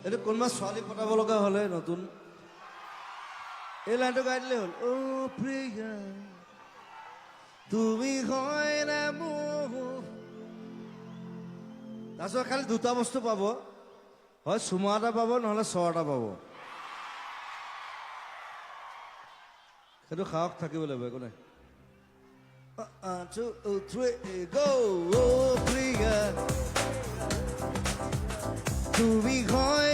এইটো কোনোবা ছোৱালী পটাব লগা হ'লে নতুন এই লাইনটো গাই দিলে হ'ল অ' প্ৰিয়া তুমি হয় না মোৰ তাৰপিছত খালি দুটা বস্তু পাব হয় চুমা এটা পাব নহ'লে চৰ এটা পাব সেইটো সাহস থাকিব লাগিব একো নাই 1 2 3 go oh প্ৰিয়া তুমি হয়